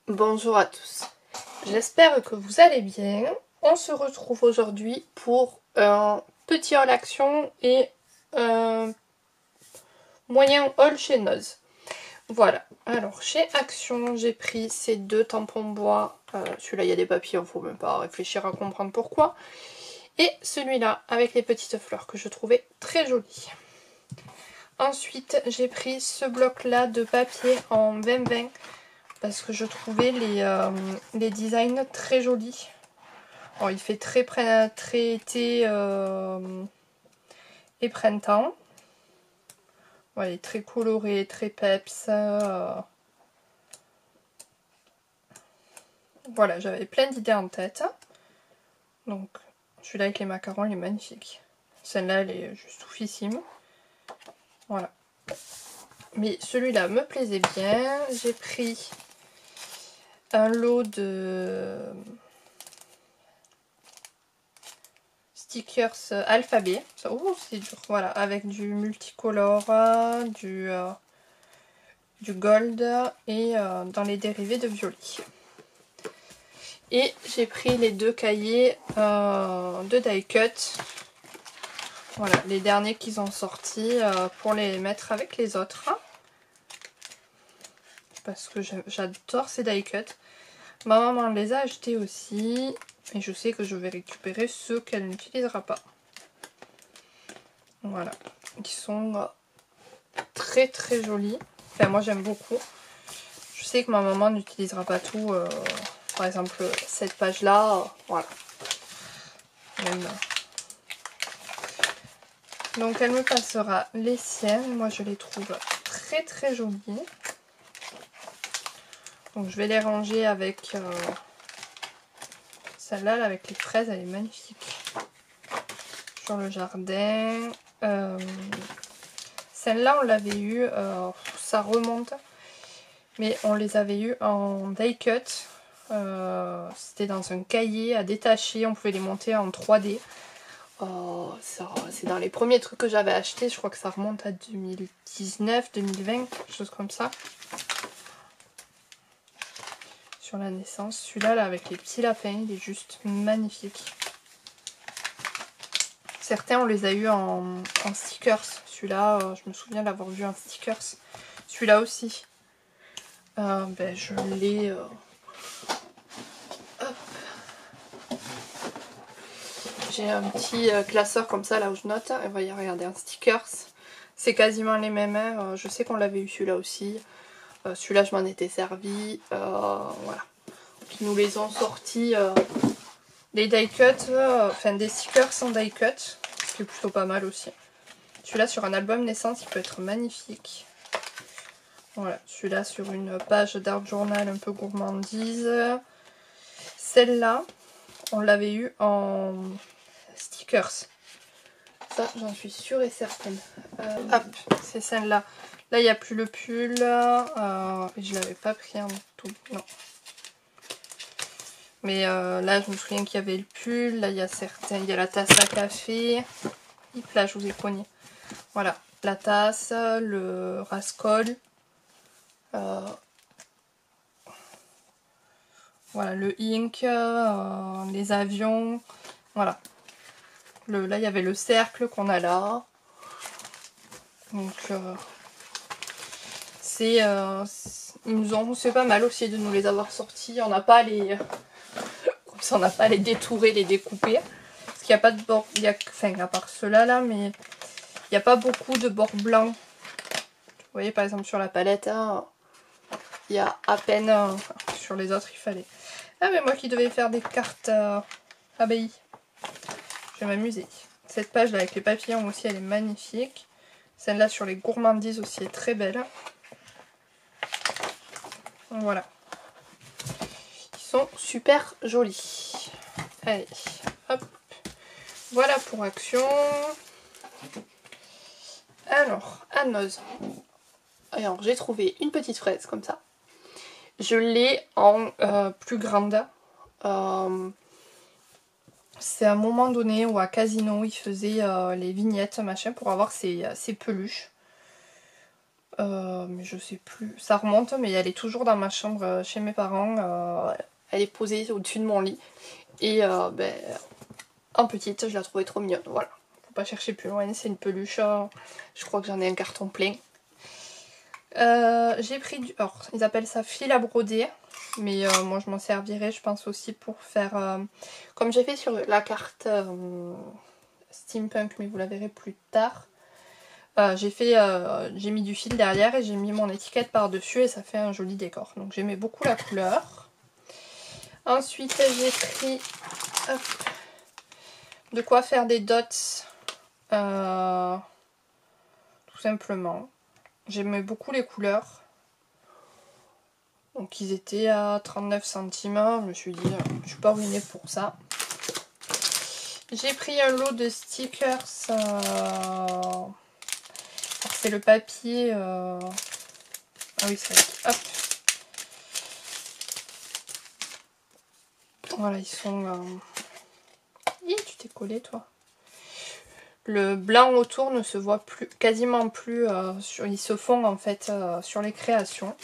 Bonjour à tous, j'espère que vous allez bien. On se retrouve aujourd'hui pour un petit haul action et un moyen haul chez Noz. Voilà, alors chez Action j'ai pris ces deux tampons bois, celui-là il y a des papillons, faut même pas réfléchir à comprendre pourquoi, et celui-là avec les petites fleurs que je trouvais très joli. Ensuite j'ai pris ce bloc là de papier en 20-20 parce que je trouvais les designs très jolis. Alors, il fait très été et printemps. Voilà, il est très coloré, très peps. Voilà, j'avais plein d'idées en tête. Donc, celui-là avec les macarons, il est magnifique. Celle-là, elle est juste oufissime. Voilà. Mais celui-là me plaisait bien. J'ai pris un lot de stickers alphabet. Oh, c'est dur. Voilà, avec du multicolore, du gold et dans les dérivés de violet. Et j'ai pris les deux cahiers de die cut. Voilà, les derniers qu'ils ont sortis pour les mettre avec les autres. Parce que j'adore ces die cut. Ma maman les a achetés aussi. Et je sais que je vais récupérer ceux qu'elle n'utilisera pas. Voilà. Ils sont très très jolis. Enfin, moi j'aime beaucoup. Je sais que ma maman n'utilisera pas tout. Par exemple, cette page-là, voilà. Même. Donc elle me passera les siennes. Moi je les trouve très très jolies. Donc je vais les ranger avec celle-là, avec les fraises, elle est magnifique. Sur le jardin. Celle-là on l'avait eu, ça remonte. Mais on les avait eu en die cut. C'était dans un cahier à détacher, on pouvait les monter en 3D. C'est dans les premiers trucs que j'avais acheté, je crois que ça remonte à 2019, 2020, quelque chose comme ça. Sur la naissance, celui-là là, avec les petits lapins, il est juste magnifique. Certains on les a eu en stickers, celui-là je me souviens l'avoir vu en stickers. Celui-là aussi, je l'ai... J'ai un petit classeur comme ça là où je note. Et voyez, regardez, un stickers. C'est quasiment les mêmes. Hein. Je sais qu'on l'avait eu celui-là aussi. Celui-là, je m'en étais servi. Voilà. Ils nous les ont sortis. Les die cut. Enfin, des stickers sans die cut. Ce qui est plutôt pas mal aussi. Celui-là, sur un album naissance, il peut être magnifique. Voilà. Celui-là, sur une page d'art journal un peu gourmandise. Celle-là, on l'avait eu en stickers. Ça, j'en suis sûre et certaine. Hop, c'est celle-là. Là, il n'y a plus le pull. Et je l'avais pas pris en tout. Non. Mais là, je me souviens qu'il y avait le pull. Là, il y a certains. Il y a la tasse à café. Hop, là, je vous ai cogné. Voilà. La tasse, le rascol. Voilà, le ink. Les avions. Voilà. Là, il y avait le cercle qu'on a là. Donc, c'est pas mal aussi de nous les avoir sortis. On n'a pas les... Comme ça, on n'a pas les détourer, les découper. Parce qu'il n'y a pas de bord... Enfin, à part ceux-là, là, mais il n'y a pas beaucoup de bords blancs. Vous voyez, par exemple, sur la palette, hein, il y a à peine... sur les autres, il fallait... Ah, mais moi qui devais faire des cartes abbayes. Je vais m'amuser. Cette page-là, avec les papillons aussi, elle est magnifique. Celle-là, sur les gourmandises aussi, est très belle. Voilà. Ils sont super jolis. Allez, hop. Voilà pour Action. Alors, à Noz. Alors, j'ai trouvé une petite fraise comme ça. Je l'ai en plus grande. C'est à un moment donné où à Casino, ils faisaient les vignettes, machin, pour avoir ces peluches. mais je sais plus, ça remonte, mais elle est toujours dans ma chambre chez mes parents, elle est posée au-dessus de mon lit, et ben, en petite, je la trouvais trop mignonne, voilà, faut pas chercher plus loin, c'est une peluche, je crois que j'en ai un carton plein. J'ai pris du... Alors, ils appellent ça fil à broder, mais moi je m'en servirai, je pense aussi pour faire... comme j'ai fait sur la carte Steampunk, mais vous la verrez plus tard. J'ai mis du fil derrière et j'ai mis mon étiquette par-dessus et ça fait un joli décor. Donc j'aimais beaucoup la couleur. Ensuite j'ai pris de quoi faire des dots, tout simplement. J'aimais beaucoup les couleurs. Donc ils étaient à 39 centimes. Je me suis dit, je suis pas ruinée pour ça. J'ai pris un lot de stickers. C'est le papier. Ah oui, c'est vrai. Hop. Voilà, ils sont... Hi, tu t'es collé toi. Le blanc autour ne se voit plus, quasiment plus. Ils se font en fait sur les créations.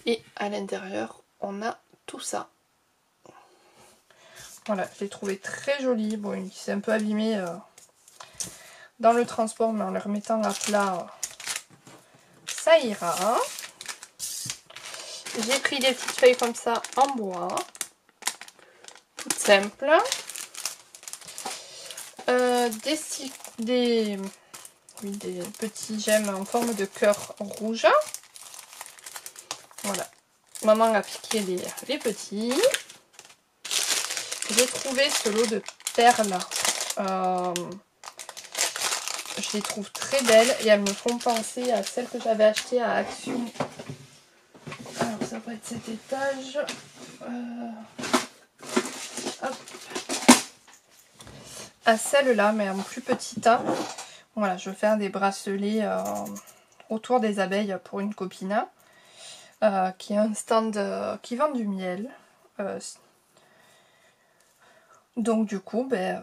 Et à l'intérieur, on a tout ça. Voilà, je l'ai trouvé très joli. Bon, il s'est un peu abîmé dans le transport, mais en le remettant à plat, ça ira. J'ai pris des petites feuilles comme ça en bois. Toutes simples. Des petits gemmes en forme de cœur rouge. Voilà. Maman a piqué les petits. J'ai trouvé ce lot de perles. Je les trouve très belles et elles me font penser à celles que j'avais achetées à Action. Alors ça va être cet étage. Hop. À celle-là, mais en plus petite. Voilà, je vais faire des bracelets autour des abeilles pour une copine qui a un stand qui vend du miel. Donc du coup, ben,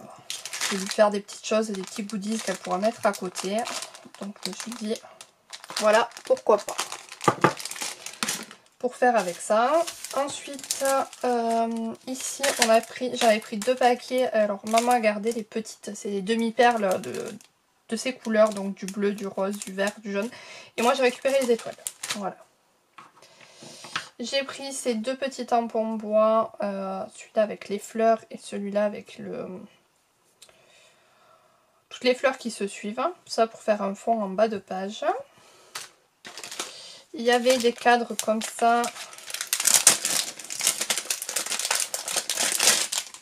je vais lui faire des petites choses, des petits goodies qu'elle pourra mettre à côté. Donc je me suis dit, voilà, pourquoi pas. Pour faire avec ça. Ensuite, ici, j'avais pris 2 paquets. Alors, maman a gardé les petites, c'est des demi-perles de ces couleurs, donc du bleu, du rose, du vert, du jaune. Et moi, j'ai récupéré les étoiles. Voilà. J'ai pris ces 2 petits tampons bois, celui-là avec les fleurs et celui-là avec toutes les fleurs qui se suivent. Ça pour faire un fond en bas de page. Il y avait des cadres comme ça.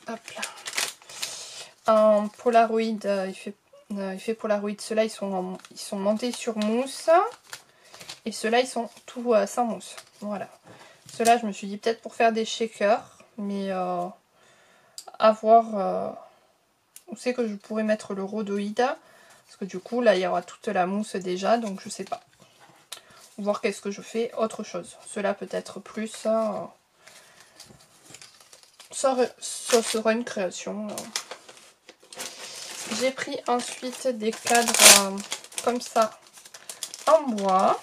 Hop là. En Polaroid, il fait Polaroid. Ceux-là, ils sont montés sur mousse. Et ceux-là, ils sont tout sans mousse. Voilà. Ceux-là, je me suis dit peut-être pour faire des shakers. Mais à voir où c'est que je pourrais mettre le rhodoïde. Parce que du coup, là, il y aura toute la mousse déjà. Donc, je sais pas. Voir qu'est-ce que je fais. Autre chose. Ceux-là, peut-être plus. Ça sera une création. J'ai pris ensuite des cadres comme ça en bois.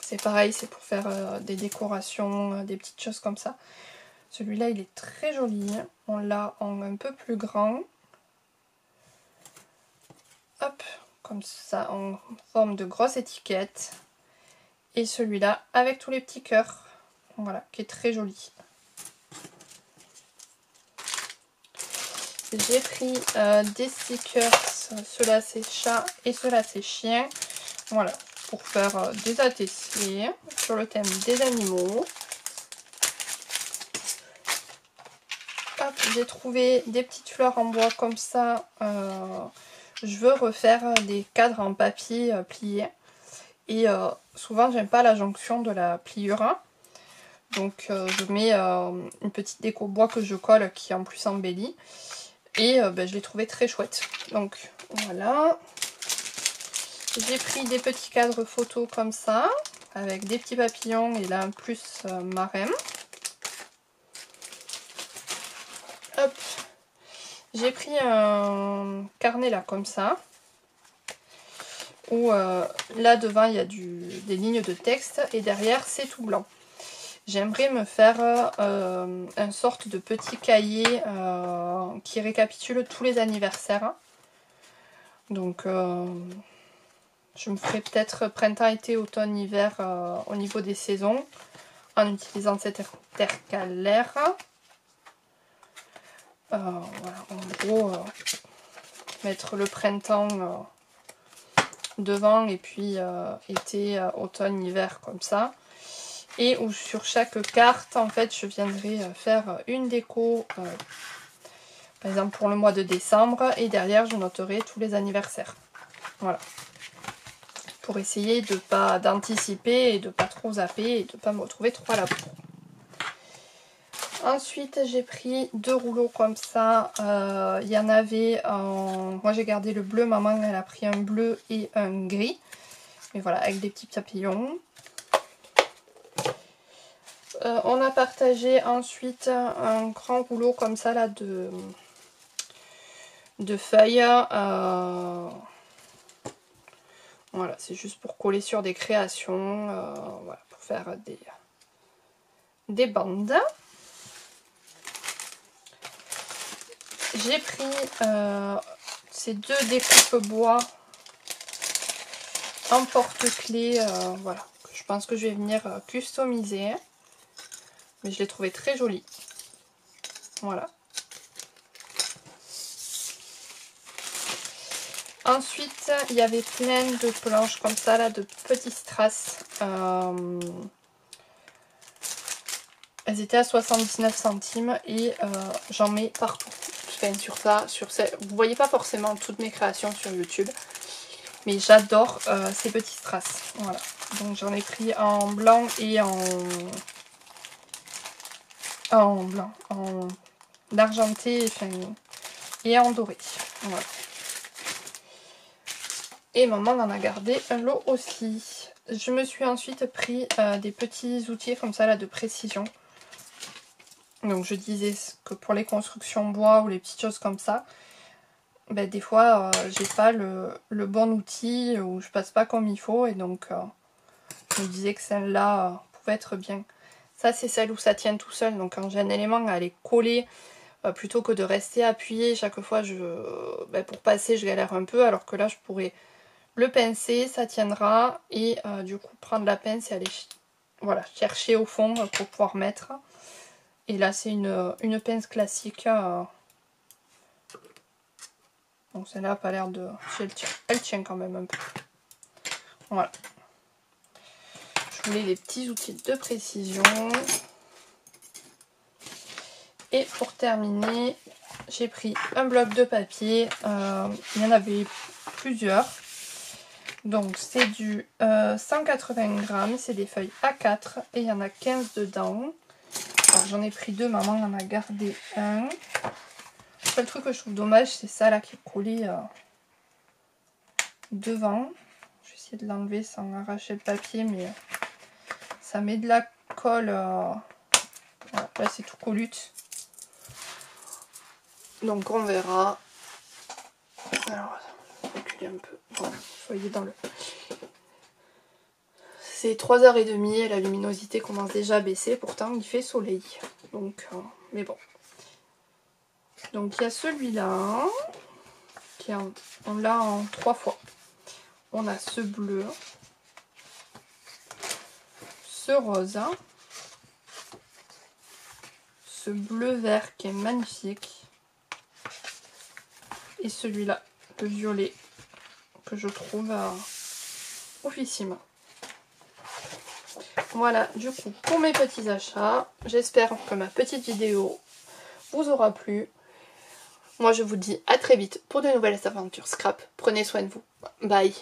C'est pareil, c'est pour faire des décorations, des petites choses comme ça. Celui-là, il est très joli. On l'a en un peu plus grand. Hop, comme ça, en forme de grosse étiquette. Et celui-là, avec tous les petits cœurs. Voilà, qui est très joli. J'ai pris des stickers. Ceux-là, c'est chat et ceux-là, c'est chien. Voilà, pour faire des ATC sur le thème des animaux. J'ai trouvé des petites fleurs en bois comme ça. Je veux refaire des cadres en papier plié. Et souvent, j'aime pas la jonction de la pliure. Donc, je mets une petite déco bois que je colle qui en plus embellit. Et ben, je l'ai trouvé très chouette. Donc, voilà. J'ai pris des petits cadres photos comme ça, avec des petits papillons et là un plus marème. Hop. J'ai pris un carnet là comme ça. où là devant il y a des lignes de texte et derrière c'est tout blanc. J'aimerais me faire une sorte de petit cahier qui récapitule tous les anniversaires. Donc je me ferai peut-être printemps, été, automne, hiver au niveau des saisons en utilisant cet intercalaire. Voilà, en gros, mettre le printemps devant et puis été, automne, hiver comme ça. Et où sur chaque carte, en fait, je viendrai faire une déco, par exemple pour le mois de décembre. Et derrière, je noterai tous les anniversaires. Voilà. Pour essayer de pas d'anticiper et de pas trop zapper et de pas me retrouver trop à la bourre. Ensuite, j'ai pris 2 rouleaux comme ça. Il y en avait en... Moi, j'ai gardé le bleu. Maman, elle a pris un bleu et un gris. Mais voilà, avec des petits papillons. On a partagé ensuite un grand rouleau comme ça, là, de feuilles. Voilà, c'est juste pour coller sur des créations. Voilà, pour faire des bandes. J'ai pris ces 2 découpes bois en porte-clés, voilà, je pense que je vais venir customiser, mais je l'ai trouvé très joli. Voilà. Ensuite, il y avait plein de planches comme ça, là, de petits strass. Elles étaient à 79 centimes et j'en mets partout. Sur ça, vous voyez pas forcément toutes mes créations sur YouTube, mais j'adore ces petits strass. Voilà, donc j'en ai pris en blanc et en argenté, enfin, et en doré. Voilà. Et maman en a gardé un lot aussi. Je me suis ensuite pris des petits outils comme ça là de précision. Donc je disais que pour les constructions bois ou les petites choses comme ça, ben, des fois j'ai pas le bon outil ou je passe pas comme il faut et donc je me disais que celle-là pouvait être bien. Ça c'est celle où ça tient tout seul, donc quand j'ai un élément à aller coller plutôt que de rester appuyé chaque fois pour passer je galère un peu, alors que là je pourrais le pincer, ça tiendra et du coup prendre la pince et aller voilà, chercher au fond pour pouvoir mettre. Et là c'est une pince classique. Donc celle-là n'a pas l'air de... Elle tient quand même un peu. Voilà. Je voulais les petits outils de précision. Et pour terminer, j'ai pris un bloc de papier. Il y en avait plusieurs. Donc c'est du 180 grammes. C'est des feuilles A4 et il y en a 15 dedans. J'en ai pris 2, maman en a gardé un. Le seul truc que je trouve dommage, c'est ça là qui est collé devant. Je vais essayer de l'enlever sans arracher le papier, mais ça met de la colle. Voilà, là c'est tout collute. Donc on verra. Alors, reculer un peu. Bon, soyez dans le... C'est 3h30 et la luminosité commence déjà à baisser. Pourtant il fait soleil. Donc, mais bon. Donc il y a celui-là. On l'a en 3 fois. On a ce bleu. Ce rose. Ce bleu-vert qui est magnifique. Et celui-là, le violet, que je trouve oufissime. Voilà, du coup, pour mes petits achats, j'espère que ma petite vidéo vous aura plu. Moi, je vous dis à très vite pour de nouvelles aventures scrap. Prenez soin de vous. Bye.